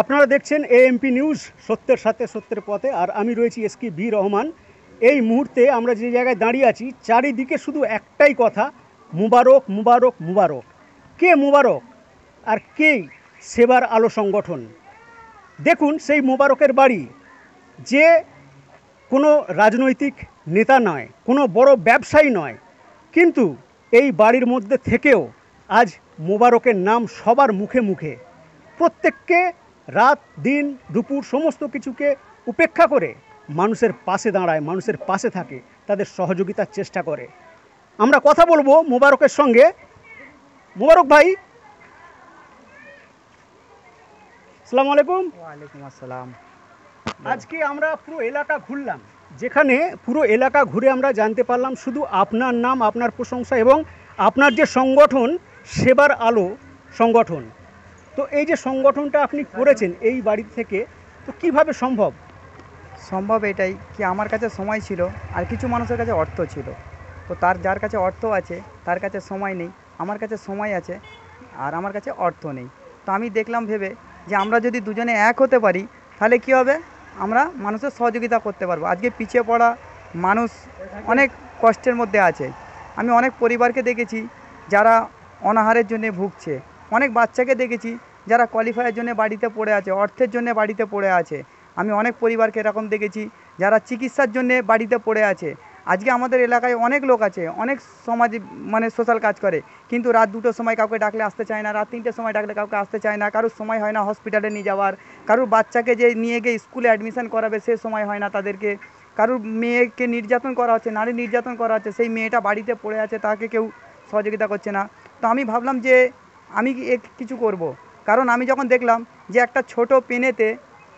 আপনারা দেখছেন AMP news, সত্যের সাথে সত্যের পথে। আর আমি রয়েছি এসকে বি রহমান। এই মুহূর্তে আমরা যে জায়গায় দাঁড়িয়ে আছি, চারিদিকে শুধু একটাই কথা, মুবারক মুবারক মুবারক। কে মুবারক আর কে সেবার আলো সংগঠন? দেখুন সেই মুবারকের বাড়ি, যে কোনো রাজনৈতিক নেতা নয়, কোনো বড় ব্যবসায়ী নয়, কিন্তু এই বাড়ির মধ্যে থেকেও আজ মুবারকের নাম সবার মুখে মুখে। প্রত্যেককে রাত দিন দুপুর সমস্ত কিছুকে উপেক্ষা করে মানুষের পাশে দাঁড়ায়, মানুষের পাশে থাকে, তাদের সহযোগিতার চেষ্টা করে। আমরা কথা বলবো মুবারকের সঙ্গে। মুবারক ভাই, আসসালামু আলাইকুম। ওয়ালাইকুম আসসালাম। আজকে আমরা পুরো এলাকা ঘুরলাম, যেখানে পুরো এলাকা ঘুরে আমরা জানতে পারলাম শুধু আপনার নাম, আপনার প্রশংসা এবং আপনার যে সংগঠন সেবার আলো সংগঠন। তো এই যে সংগঠনটা আপনি করেছেন এই বাড়ি থেকে, তো কিভাবে সম্ভব? সম্ভব এটাই কি, আমার কাছে সময় ছিল আর কিছু মানুষের কাছে অর্থ ছিল। তো যার কাছে অর্থ আছে তার কাছে সময় নেই, আমার কাছে সময় আছে আর আমার কাছে অর্থ নেই। তো আমি দেখলাম ভেবে যে আমরা যদি দুজনে এক হতে পারি তাহলে কী হবে, আমরা মানুষের সহযোগিতা করতে পারবো। আজকে পিছিয়ে পড়া মানুষ অনেক কষ্টের মধ্যে আছে। আমি অনেক পরিবারকে দেখেছি যারা অনাহারের জন্য ভুগছে, অনেক বাচ্চাকে দেখেছি যারা কোয়ালিফাইয়ের জন্য বাড়িতে পড়ে আছে, অর্থের জন্য বাড়িতে পড়ে আছে। আমি অনেক পরিবারকে এরকম দেখেছি যারা চিকিৎসার জন্যে বাড়িতে পড়ে আছে। আজকে আমাদের এলাকায় অনেক লোক আছে, অনেক সমাজ সোশ্যাল কাজ করে, কিন্তু রাত 2টোর সময় কাউকে ডাকলে আসতে চায় না, রাত 3টের সময় ডাকলে কাউকে আসতে চায় না, কারোর সময় হয় না হসপিটালে নিয়ে যাওয়ার, কারোর বাচ্চাকে যে নিয়ে গিয়ে স্কুলে অ্যাডমিশন করাবে সে সময় হয় না তাদেরকে, কারোর মেয়েকে নির্যাতন করা হচ্ছে, নারী নির্যাতন করা হচ্ছে, সেই মেয়েটা বাড়িতে পড়ে আছে, তাকে কেউ সহযোগিতা করছে না। তো আমি ভাবলাম যে আমি কিছু করব। কারণ আমি যখন দেখলাম যে একটা ছোট পেনেতে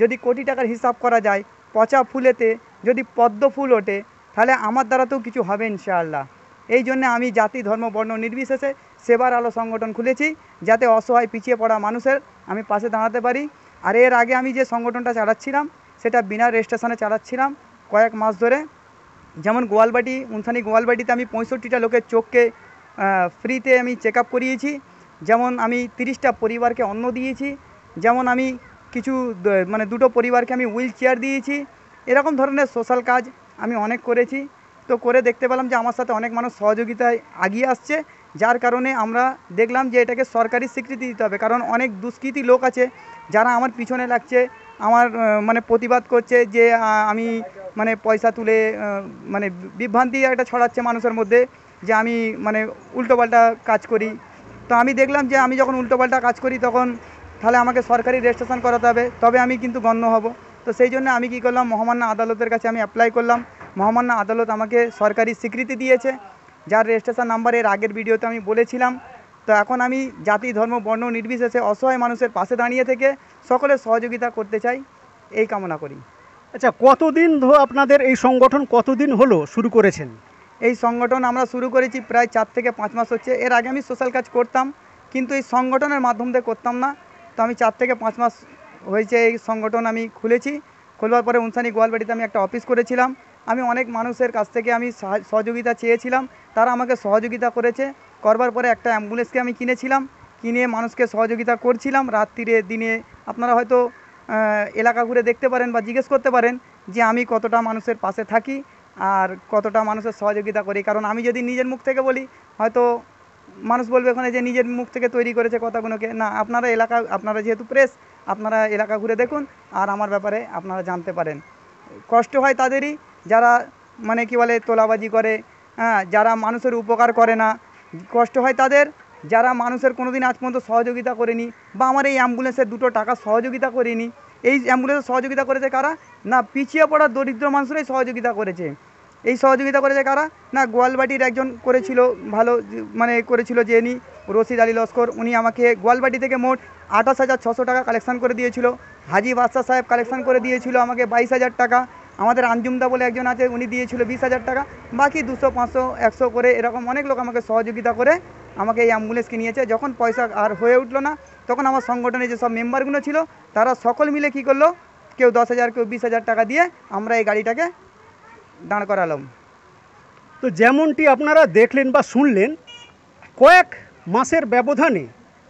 যদি কোটি টাকার হিসাব করা যায়, পচা ফুলেতে যদি পদ্ম ফুল ওঠে, তাহলে আমার দ্বারাতেও কিছু হবে ইনশাআল্লাহ। এই জন্য আমি জাতি ধর্ম বর্ণ নির্বিশেষে সেবার আলো সংগঠন খুলেছি, যাতে অসহায় পিছিয়ে পড়া মানুষের আমি পাশে দাঁড়াতে পারি। আর এর আগে আমি যে সংগঠনটা চালাচ্ছিলাম সেটা বিনা রেজিস্ট্রেশনে চালাচ্ছিলাম কয়েক মাস ধরে। যেমন গোয়ালবাটি, উনসানি গোয়ালবাটিতে আমি 65টা লোকের চোখকে ফ্রিতে আমি চেক আপ করিয়েছি। যেমন আমি 30টা পরিবারকে অন্ন দিয়েছি। যেমন আমি কিছু 2টো পরিবারকে আমি হুইল চেয়ার দিয়েছি। এরকম ধরনের সোশ্যাল কাজ আমি অনেক করেছি। তো করে দেখতে পেলাম যে আমার সাথে অনেক মানুষ সহযোগিতায় এগিয়ে আসছে, যার কারণে আমরা দেখলাম যে এটাকে সরকারি স্বীকৃতি দিতে হবে। কারণ অনেক দুষ্কৃতী লোক আছে যারা আমার পিছনে লাগছে, আমার প্রতিবাদ করছে যে আমি পয়সা তুলে বিভ্রান্তি একটা ছড়াচ্ছে মানুষের মধ্যে যে আমি উল্টোপাল্টা কাজ করি। তো আমি দেখলাম যে আমি যখন উল্টোপাল্টা কাজ করি তখন তাহলে আমাকে সরকারি রেজিস্ট্রেশন করাতে হবে, তবে আমি কিন্তু গণ্য হব। তো সেই জন্য আমি কী করলাম, মহামান্য আদালতের কাছে আমি অ্যাপ্লাই করলাম। মহামান্য আদালত আমাকে সরকারি স্বীকৃতি দিয়েছে, যার রেজিস্ট্রেশন নাম্বার এর আগের ভিডিওতে আমি বলেছিলাম। তো এখন আমি জাতি ধর্ম বর্ণ নির্বিশেষে অসহায় মানুষের পাশে দাঁড়িয়ে থেকে সকলের সহযোগিতা করতে চাই, এই কামনা করি। আচ্ছা, কতদিন আপনাদের এই সংগঠন কতদিন হলো শুরু করেছেন? এই সংগঠন আমরা শুরু করেছি প্রায় 4 থেকে 5 মাস হচ্ছে। এর আগে আমি সোশ্যাল কাজ করতাম, কিন্তু এই সংগঠনের মাধ্যম দিয়ে করতাম না। তো আমি 4 থেকে 5 মাস হয়েছে এই সংগঠন আমি খুলেছি। খোলবার পরে উনসানি গোয়ালবাড়িতে আমি একটা অফিস করেছিলাম। আমি অনেক মানুষের কাছ থেকে আমি সহযোগিতা চেয়েছিলাম, তারা আমাকে সহযোগিতা করেছে। করবার পরে একটা অ্যাম্বুলেন্সকে আমি কিনেছিলাম, কিনে মানুষকে সহযোগিতা করছিলাম রাত্রিরে দিনে। আপনারা হয়তো এলাকা ঘুরে দেখতে পারেন বা জিজ্ঞেস করতে পারেন যে আমি কতটা মানুষের পাশে থাকি আর কতটা মানুষের সহযোগিতা করি। কারণ আমি যদি নিজের মুখ থেকে বলি হয়তো মানুষ বলবে ওখানে যে নিজের মুখ থেকে তৈরি করেছে কথাগুলোকে। না, আপনারা যেহেতু প্রেস, আপনারা এলাকা ঘুরে দেখুন আর আমার ব্যাপারে আপনারা জানতে পারেন। কষ্ট হয় তাদেরই যারা তোলাবাজি করে, যারা মানুষের উপকার করে না। কষ্ট হয় তাদের যারা মানুষের কোনোদিন আজ পর্যন্ত সহযোগিতা করেনি, বা আমার এই অ্যাম্বুলেন্সের 2টো টাকা সহযোগিতা করেনি। এই অ্যাম্বুলেন্সের সহযোগিতা করেছে কারা? না, পিছিয়ে পড়া দরিদ্র মানুষরাই সহযোগিতা করেছে। এই সহযোগিতা করেছে কারা? না, গোয়ালবাটির একজন করেছিল, ভালো করেছিল যিনি রশিদ আলী লস্কর, উনি আমাকে গোয়ালবাটি থেকে মোট 28,600 টাকা কালেকশন করে দিয়েছিল। হাজি বাদশাহ সাহেব কালেকশন করে দিয়েছিল আমাকে 22,000 টাকা। আমাদের আঞ্জুমদা বলে একজন আছে, উনি দিয়েছিল 20,000 টাকা। বাকি 200, 500, 100 করে এরকম অনেক লোক আমাকে সহযোগিতা করে আমাকে এই অ্যাম্বুলেন্সকে নিয়েছে। যখন পয়সা আর হয়ে উঠলো না, তখন আমার সংগঠনে যে সব মেম্বারগুলো ছিল তারা সকল মিলে কী করলো, কেউ 10,000, কেউ 20,000 টাকা দিয়ে আমরা এই গাড়িটাকে দাঁড় করালাম। তো যেমনটি আপনারা দেখলেন বা শুনলেন, কয়েক মাসের ব্যবধানে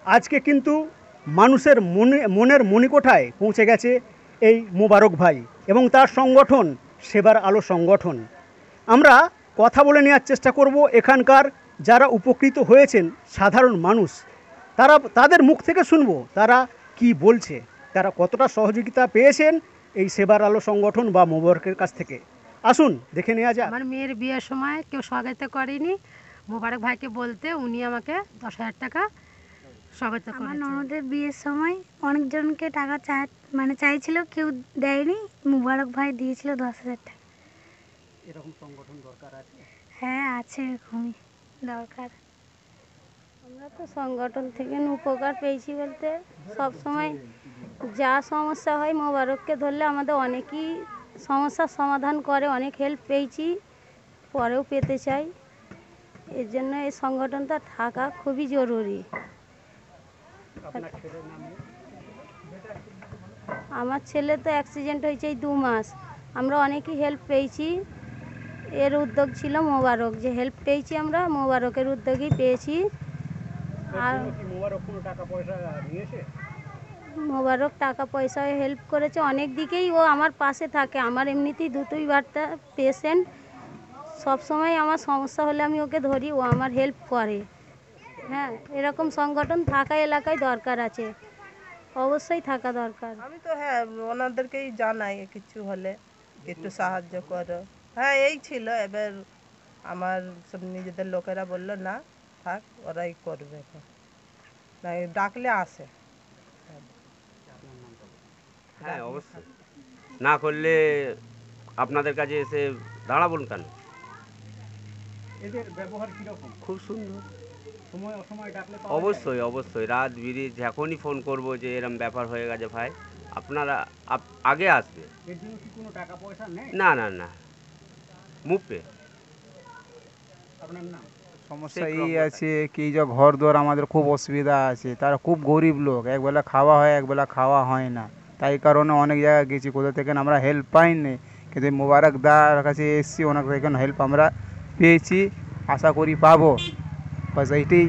আজকে কিন্তু মানুষের মনের মণিকোঠায় পৌঁছে গেছে এই মোবারক ভাই এবং তার সংগঠন সেবার আলো সংগঠন। আমরা কথা বলে নেওয়ার চেষ্টা করব এখানকার যারা উপকৃত হয়েছেন সাধারণ মানুষ, তাদের মুখ থেকে শুনবো তারা কি বলছে, তারা কতটা সহযোগিতা পেয়েছেন এই সেবার আলো সংগঠন বা মোবারকের কাছ থেকে। আসুন দেখে নেওয়া যাক। আমার মেয়ের বিয়ের সময় কেউ সহায়তা করেনি, মোবারক ভাইকে বলতে উনি আমাকে 10,000 টাকা সহায়তা আমার করেছে। ননদের বিয়ের সময় অনেকজনকে টাকা চাইছিল, কেউ দেয়নি, মুবারক ভাই দিয়েছিল 10,000 টাকা। এরকম সংগঠন দরকার আছে। হ্যাঁ আছে, এরকমই দরকার। আমরা তো সংগঠন থেকে উপকার পেয়েছি বলতে সব সময় যা সমস্যা হয় মোবারককে ধরলে আমাদের অনেকই সমস্যার সমাধান করে, অনেক হেল্প পেয়েছি, পরেও পেতে চাই। এর জন্য এই সংগঠনটা থাকা খুবই জরুরি। আপনার ছেলের নামে আমার ছেলে তো অ্যাক্সিডেন্ট হয়েছে এই 2 মাস, আমরা অনেকই হেল্প পেয়েছি। এর উদ্যোগ ছিল মোবারক, যে হেল্প পেয়েছি আমরা মোবারকের উদ্যোগেই পেয়েছি। আর কি মোবারক কোনো টাকা পয়সা নিয়েছে? মোবারক টাকা পয়সায় হেল্প করেছে অনেক দিকেই, ও আমার পাশে থাকে। আমার এমনিতেই দুটোই বাচ্চা পেশেন্ট, সবসময় আমার সমস্যা হলে আমি ওকে ধরি, ও আমার হেল্প করে। হ্যাঁ, এরকম সংগঠন থাকা এলাকায় দরকার আছে, অবশ্যই থাকা দরকার। আমি তো হ্যাঁ ওনাদেরকেই জানাই কিছু হলে একটু সাহায্য করো। হ্যাঁ এই ছিল, এবার আমার সব নিজেদের লোকেরা বললো না থাক, ওরাই করবে এখন, না ডাকলে আসে। হ্যাঁ অবশ্যই, না করলে আপনাদের কাছে এসে দাঁড়াবন কেন? এদের ব্যবহার কিরকম? খুব সুন্দর। সময় অসময় ডাকলে অবশ্যই অবশ্যই, রাত বিরিজ যখনই ফোন করব যে এরম ব্যাপার হয়ে গেছে ভাই, আপনারা আগে আসবে। এর জন্য কি কোনো টাকা পয়সা নেই? না না না, মুপে। আপনার নাম? সমস্যা এই আছে কি, যে ঘর দুয়ার আমাদের খুব অসুবিধা আছে, তারা খুব গরিব লোক, একবেলা খাওয়া হয় একবেলা খাওয়া হয় না, তাই কারণে অনেক জায়গায় গেছি, কোথা থেকে আমরা হেল্প পাইনি, কিন্তু মোবারক দার কাছে এসেছি, ওনার থেকে হেল্প আমরা পেয়েছি, আশা করি পাবো। বাস এইটাই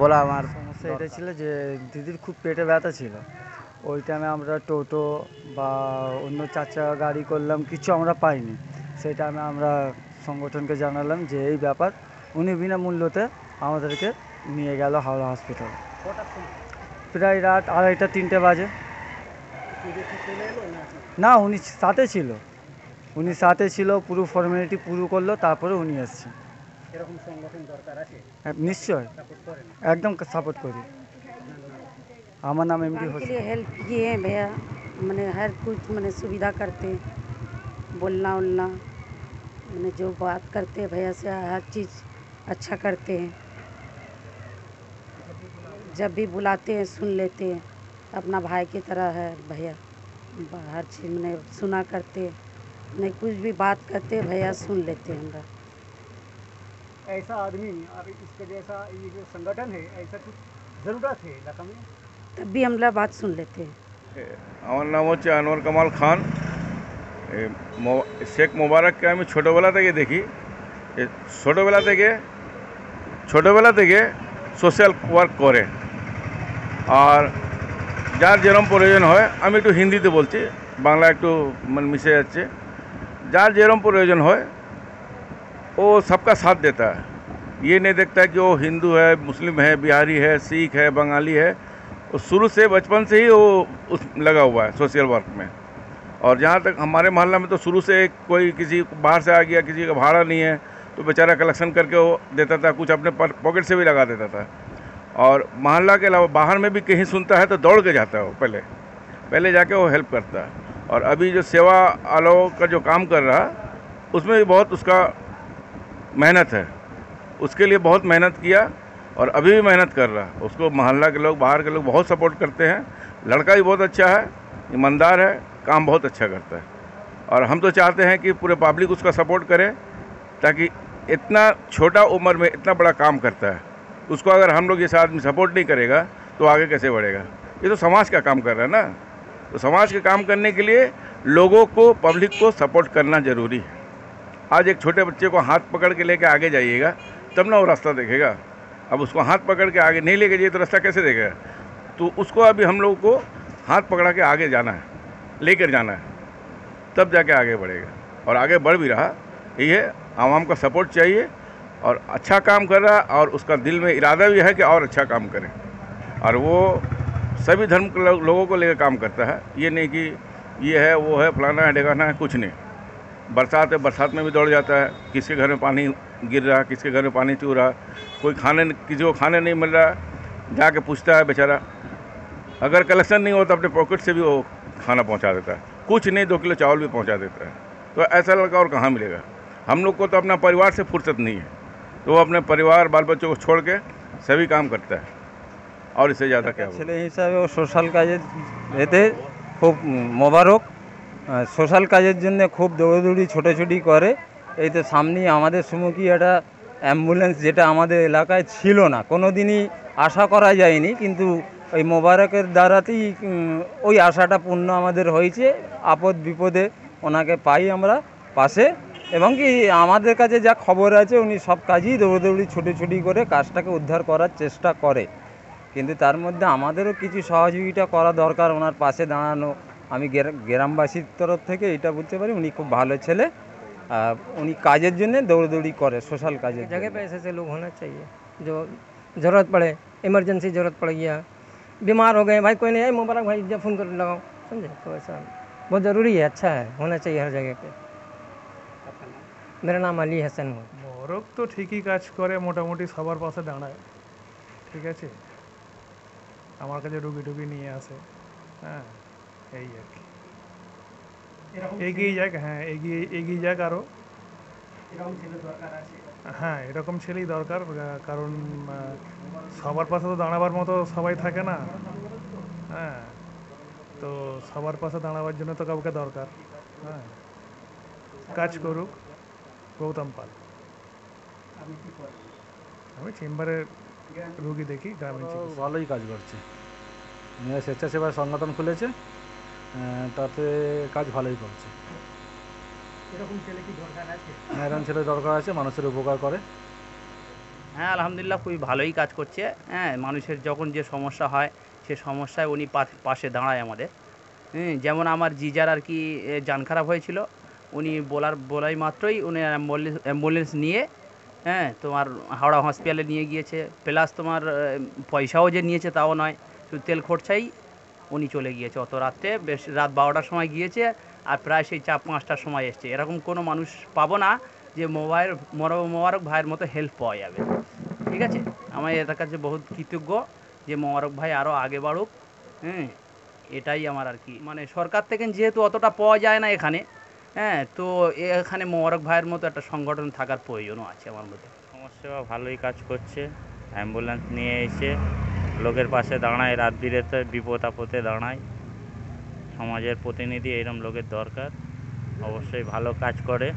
বলা আমার। সমস্যা এটা ছিল যে দিদির খুব পেটে ব্যথা ছিল, ওই টাইমে আমরা টোটো বা অন্য 4 চাকা গাড়ি করলাম, কিছু আমরা পাইনি। সেই টাইমে আমরা সংগঠনকে জানালাম যে এই ব্যাপার, উনি বিনামূল্যতে আমাদেরকে নিয়ে গেল হাওড়া হসপিটাল। প্রায় রাত 2:30-3টে বাজে। না, উনি সাথে ছিল, পুরো ফর্মালিটি পুরো করলো, তারপরে উনি এসেছেন। এরকম সংগঠন দরকার আছে, হ্যাঁ, নিশ্চয়, সাপোর্ট করেন। একদম সাপোর্ট করি। আমার नाम MD के लिए हेल्प किए हैं भैया, मैंने हर कुछ मैंने सुविधा करते, बोलना उलना, मैंने जो बात करते हैं भैया से हर चीज़ अच्छा करते हैं, जब भी बुलाते हैं सुन लेते हैं, अपना भाई की तरह है भैया। हर चीज़ मैंने सुना करते, नहीं कुछ भी बात करते भैया सुन लेते हैं हमरा। ऐसा आदमी और इसके जैसा ये जो संगठन है, ऐसा कुछ ज़रूरत है इलाका में, तब भी हम लोग बात सुन लेते हैं। আমার নাম হচ্ছে আনোয়ার কামাল খান। শেখ মোবারককে আমি ছোটোবেলা থেকে দেখি, ছোটোবেলা থেকে সোশ্যাল ওয়ার্ক করে, আর যার যেরকম প্রয়োজন হয়, আমি একটু হিন্দিতে বলছি, বাংলা একটু মানে মিশে যাচ্ছে, যার যেরকम प्रयोजन है वो सबका साथ देता है। ये नहीं देखता है कि वो हिंदू है, मुस्लिम है, बिहारी है, सिख है, बंगाली है, वो शुरू से बचपन से ही वो लगा हुआ है सोशल वर्क में। और जहाँ तक हमारे मोहल्ला में तो शुरू से कोई किसी बाहर से आ गया, किसी का भाड़ा नहीं है तो बेचारा कलेक्शन करके वो देता था, कुछ अपने पॉकेट से भी लगा देता था। और मोहल्ला के अलावा बाहर में भी कहीं सुनता है तो दौड़ के जाता है, वो पहले जाके वो हेल्प करता है। और अभी जो सेवा आलो का जो काम कर रहा उसमें भी बहुत उसका मेहनत है, उसके लिए बहुत मेहनत किया और अभी भी मेहनत कर रहा। उसको मोहल्ला के लोग, बाहर के लोग बहुत सपोर्ट करते हैं। लड़का भी बहुत अच्छा है, ईमानदार है, काम बहुत अच्छा करता है। और हम तो चाहते हैं कि पूरे पब्लिक उसका सपोर्ट करे, ताकि इतना छोटा उम्र में इतना बड़ा काम करता है, उसको अगर हम लोग जैसा आदमी सपोर्ट नहीं करेगा तो आगे कैसे बढ़ेगा। ये तो समाज का काम कर रहा है ना, तो समाज के काम करने के लिए लोगों को, पब्लिक को सपोर्ट करना ज़रूरी है। आज एक छोटे बच्चे को हाथ पकड़ के लेके आगे जाइएगा तब ना वो रास्ता देखेगा। अब उसको हाथ पकड़ के आगे नहीं लेके जाइए तो रास्ता कैसे देखेगा। तो उसको अभी हम लोग को हाथ पकड़ा के आगे जाना है, लेकर जाना है, तब जाके आगे बढ़ेगा। और आगे बढ़ भी रहा, ये है आवाम का सपोर्ट चाहिए, और अच्छा काम कर रहा है, और उसका दिल में इरादा भी है कि और अच्छा काम करें, और वो सभी धर्म के लोगों को लेकर काम करता है। ये नहीं कि ये है वो है फलाना है ढेकाना है, कुछ नहीं। बरसात है, बरसात में भी दौड़ जाता है, किसके घर में पानी गिर रहा है, किसके घर में पानी चू रहा, कोई खाने किसी को खाने नहीं मिल रहा, जाके पूछता है बेचारा। अगर कलेक्शन नहीं हो तो अपने पॉकेट से भी वो खाना पहुंचा देता है, कुछ नहीं 2 किलो चावल भी पहुंचा देता है। तो ऐसा लड़का और कहाँ मिलेगा। हम लोग को तो अपना परिवार से फुर्सत नहीं है, तो वो अपने परिवार बाल बच्चों को छोड़ के सभी काम करता है, और इससे ज़्यादा क्या होगा। ছেলে হিসাবে ও সোশ্যাল কাজে এতে খুব মোবারক। সোশ্যাল কাজের জন্য খুব দৌড়দৌড়ি ছোটাছুটি করে। এই তো সামনেই আমাদের সম্মুখী একটা অ্যাম্বুলেন্স, যেটা আমাদের এলাকায় ছিল না, কোনো দিনই আশা করা যায়নি, কিন্তু ওই মোবারকের দ্বারাতেই ওই আশাটা পূর্ণ আমাদের হয়েছে। আপদ বিপদে ওনাকে পাই আমরা পাশে, এবং কি আমাদের কাছে যা খবর আছে উনি সব কাজই দৌড়দৌড়ি ছুটোছুটি করে কাজটাকে উদ্ধার করার চেষ্টা করে। কিন্তু তার মধ্যে আমাদেরও কিছু সহযোগিতা করা দরকার, ওনার পাশে দাঁড়ানো। আমি গ্রামবাসীর তরফ থেকে এটা বলতে পারি, উনি খুব ভালো ছেলে। উনি কাজের জন্য দৌড়দৌড়ি করে, সোশ্যাল কাজের जगह पे ऐसे लोग होना चाहिए जो ज़रूरत पड़े, इमरजेंसी ज़रूरत पड़ गया, बीमार हो गए, भाई कोई नहीं है, मुबारक भाई जब फ़ोन कर लगाओ, समझे। तो ऐसा बहुत ज़रूरी है, अच्छा है, होना चाहिए हर जगह पे। मेरा नाम अली हसन है। মোবারক তো ঠিকই কাজ করে, মোটামুটি সবার পাশে দাঁড়ায়, ঠিক আছে। আমার কাছে রুগী টুগি নিয়ে আসে, হ্যাঁ, এই আর কি। এগিয়ে যাক, হ্যাঁ এগিয়ে যাক আরও। হ্যাঁ, এরকম ছেলেই দরকার, কারণ সবার পাশে তো দাঁড়াবার মতো সবাই থাকে না, হ্যাঁ। তো সবার পাশে দাঁড়াবার জন্য তো কাউকে দরকার, হ্যাঁ। কাজ করুক গৌতম পাল। আমি চেম্বারে রুগী দেখি, গ্রামীণ চিকিৎসা। ভালোই কাজ করছে, মেয়ে স্বেচ্ছাসেবার সংগঠন খুলেছে, তাতে কাজ ভালোই করছে। এরকম ছেলে কি দরকার আছে? হ্যাঁ, এরকম ছেলে দরকার আছে, মানুষের উপকার করে। হ্যাঁ, আলহামদুলিল্লাহ খুবই ভালোই কাজ করছে। হ্যাঁ, মানুষের যখন যে সমস্যা হয় সে সমস্যায় উনি পাশে দাঁড়ায় আমাদের। যেমন আমার জিজার আর কি জান খারাপ হয়েছিল, উনি বলাই মাত্রই উনি অ্যাম্বুলেন্স নিয়ে, হ্যাঁ, তোমার হাওড়া হসপিটালে নিয়ে গিয়েছে। প্লাস তোমার পয়সাও যে নিয়েছে তাও নয়, শুধু তেল খরচাই উনি চলে গিয়েছে। অত রাত্রে বেশ রাত 12টার সময় গিয়েছে, আর প্রায় সেই 4-5টার সময় এসছে। এরকম কোনো মানুষ পাবো না যে মোবারক ভাইয়ের মতো হেল্প পাওয়া যাবে, ঠিক আছে। আমার এটার কাছে বহুত কৃতজ্ঞ যে মোবারক ভাই আরও আগে বাড়ুক। এটাই আমার আর কি, মানে সরকার থেকে যেহেতু অতটা পাওয়া যায় না এখানে, হ্যাঁ, তো এখানে মোবারক ভাইয়ের মতো একটা সংগঠন থাকার প্রয়োজনও আছে আমার মধ্যে। সমাজসেবা ভালোই কাজ করছে, অ্যাম্বুলেন্স নিয়ে এসে লোকের পাশে দাঁড়ায়, রাত বিরেতে বিপদ আপদে দাঁড়ায়। সমাজের প্রতিনিধি এরকম লোকের দরকার, অবশ্যই ভালো কাজ করে,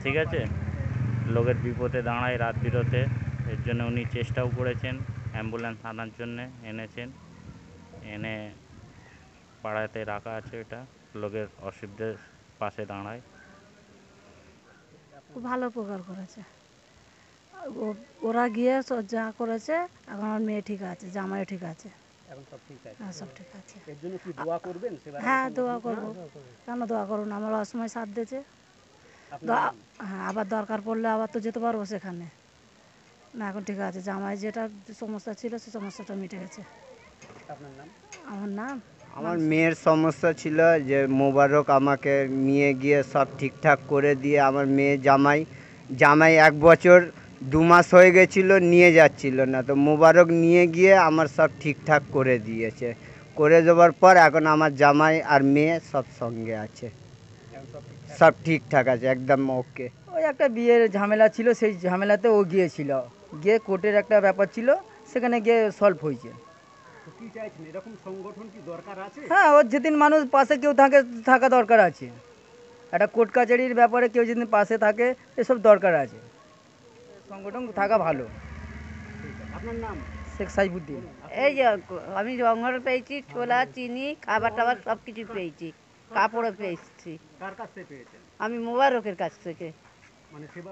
ঠিক আছে। লোকের বিপদে দাঁড়ায় রাত বিরতে, এর জন্য উনি চেষ্টাও করেছেন, অ্যাম্বুলেন্স আনার জন্যে এনেছেন, এনে পাড়াতে রাখা আছে। এটা লোকের অসুবিধার পাশে দাঁড়ায়। খুব ভালো উপকার করেছে ওরা গিয়ে যা করেছে। এখন আমার মেয়ে ঠিক আছে, জামাইও ঠিক আছে, এখন সব ঠিক আছে। হ্যাঁ, সব ঠিক আছে। এর জন্য কি দোয়া করবেন? হ্যাঁ, দোয়া করবো, কেন দোয়া করুন, আমার অসময় সাথ দিয়েছে। হ্যাঁ, আবার দরকার পড়লে আবার তো যেতে পারবো সেখানে না। এখন ঠিক আছে, জামাই যেটা সমস্যা ছিল সে সমস্যাটা মিটে গেছে। আপনার নাম? আমার নাম, আমার মেয়ের সমস্যা ছিল যে মোবারক আমাকে নিয়ে গিয়ে সব ঠিকঠাক করে দিয়ে, আমার মেয়ে জামাই 1 বছর 2 মাস হয়ে গেছিলো, নিয়ে যাচ্ছিল না, তো মোবারক নিয়ে গিয়ে আমার সব ঠিকঠাক করে দিয়েছে। করে দেওয়ার পর এখন আমার জামাই আর মেয়ে সব সঙ্গে আছে, সব ঠিকঠাক আছে, একদম ওকে। ওই একটা বিয়ের ঝামেলা ছিল, সেই ঝামেলাতে ও গিয়েছিল, গিয়ে কোর্টের একটা ব্যাপার ছিল, সেখানে গিয়ে সলভ হয়েছে। কি চাইছেন, এরকম সংগঠন কি দরকার আছে? হ্যাঁ, ওর যেদিন মানুষ পাশে কেউ থাকা দরকার আছে। একটা কোর্ট কাছারির ব্যাপারে কেউ যেদিন পাশে থাকে, এসব দরকার আছে, সংগঠন থাকা ভালো। আপনার নাম? শেখ সাইফুদ্দিন। এই যে আমি জঙ্গল পেয়েছি, ছোলা, চিনি, খাবার টাবার সব কিছু পেয়েছি, কাপড়ও পেয়েছি। কার কাছ থেকে পেয়েছেন? আমি মোবারকের কাছ থেকে। মানে সেবা